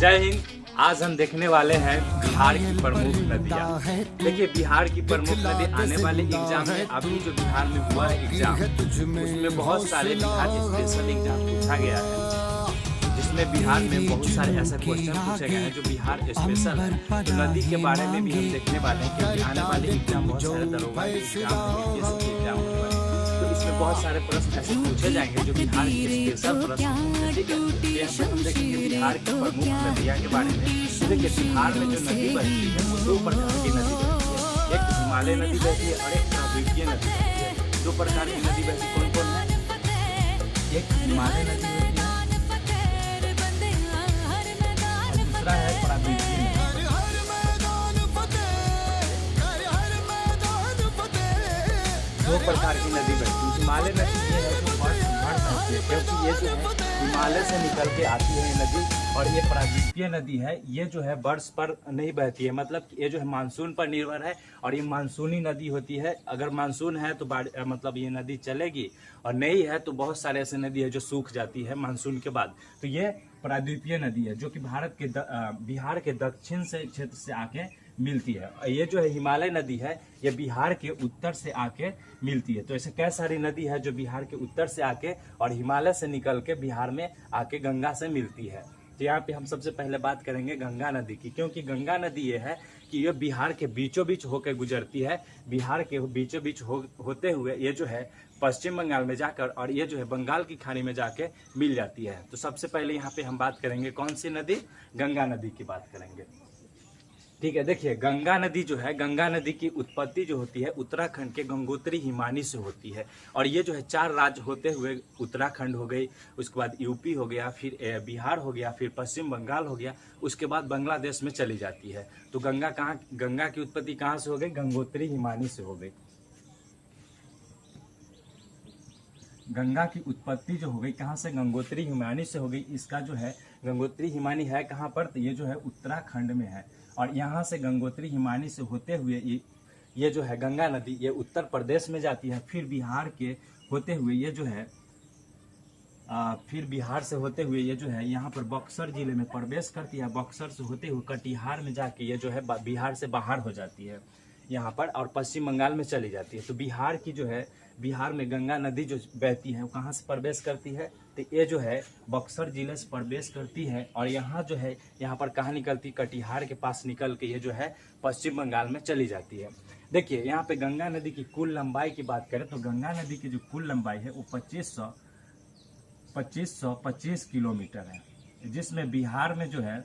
जय हिंद। आज हम देखने वाले हैं बिहार की प्रमुख नदियाँ। देखिए, बिहार की प्रमुख नदी आने वाले एग्जाम में अभी जो बिहार में हुआ है एग्जाम, उसमें बहुत सारे बिहार स्पेशल एग्जाम पूछा गया है, जिसमें बिहार में बहुत सारे ऐसे क्वेश्चन पूछे गए हैं जो बिहार स्पेशल है। तो नदी के बारे में भी हम देखने वाले हैं कि आने वाले एग्जाम बहुत सारे दरोगा के एग्जाम, ये सब एग्जाम हुआ है, तो इसमें बहुत सारे प्रश्न ऐसे पूछे जाएंगे जो बिहार के स्पेशल प्रश्न हैं। ठीक है, तो हम देखेंगे बिहार की प्रमुख नदियाँ के बारे में। देखिए, बिहार में जो नदी बहती है वो दो प्रकार की नदी बहती है, एक हिमालय नदी बहती है और एक प्राकृतिक नदी बहती है। दो प्रकार की नदी बहती कौन कौन है? एक हिमालय नदी होती है और दूसरा है प्राकृतिक नदी। दो प्रकार की नदी बहती है। हिमालय नदी ये है जो बढ़ सकती है, क्योंकि ये जो है हिमालय से निकल के आती है ये नदी, और ये प्राकृतिक नदी है, ये जो है वर्ष पर नहीं बहती है, मतलब ये जो है मानसून पर निर्भर है, और ये मानसूनी नदी होती है। अगर मानसून है तो मतलब ये नदी चलेगी, और नहीं है तो बहुत सारे ऐसे नदी है जो सूख जाती है मानसून के बाद। तो ये प्राकृतिक नदी है जो कि बिहार के दक्षिण से क्षेत्र से आके मिलती है। ये जो है हिमालय नदी है, ये बिहार के उत्तर से आके मिलती है। तो ऐसे कई सारी नदी है जो बिहार के उत्तर से आके और हिमालय से निकल के बिहार में आके गंगा से मिलती है। तो यहाँ पे हम सबसे पहले बात करेंगे गंगा नदी की, क्योंकि गंगा नदी ये है कि ये बिहार के बीचों बीच होकर गुजरती है। बिहार के बीचों बीच होते हुए ये जो है पश्चिम बंगाल में जाकर और ये जो है बंगाल की खाड़ी में जाके मिल जाती है। तो सबसे पहले यहाँ पे हम बात करेंगे कौन सी नदी? गंगा नदी की बात करेंगे। ठीक है, देखिए, गंगा नदी जो है, गंगा नदी की उत्पत्ति जो होती है उत्तराखंड के गंगोत्री हिमानी से होती है, और ये जो है 4 राज्य होते हुए उत्तराखंड हो गई, उसके बाद यूपी हो गया, फिर बिहार हो गया, फिर पश्चिम बंगाल हो गया, उसके बाद बांग्लादेश में चली जाती है। तो गंगा की उत्पत्ति कहाँ से हो गई? गंगोत्री हिमानी से हो गई। गंगा की उत्पत्ति जो हो गई कहाँ से? गंगोत्री हिमानी से हो गई। इसका जो है गंगोत्री हिमानी है कहाँ पर? तो ये जो है उत्तराखंड में है, और यहाँ से गंगोत्री हिमानी से होते हुए ये जो है गंगा नदी ये उत्तर प्रदेश में जाती है। फिर बिहार के होते हुए ये जो है फिर बिहार से होते हुए ये जो है यहाँ पर बक्सर जिले में प्रवेश करती है। बक्सर से होते हुए कटिहार में जाके ये जो है बिहार से बाहर हो जाती है यहाँ पर, और पश्चिम बंगाल में चली जाती है। तो बिहार की जो है, बिहार में गंगा नदी जो बहती है वो कहाँ से प्रवेश करती है? तो ये जो है बक्सर जिले से प्रवेश करती है, और यहाँ जो है यहाँ पर कहाँ निकलती? कटिहार के पास निकल के ये जो है पश्चिम बंगाल में चली जाती है। देखिए, यहाँ पे गंगा नदी की कुल लंबाई की बात करें तो गंगा नदी की जो कुल लंबाई है वो 2525 किलोमीटर है, जिसमें बिहार में जो है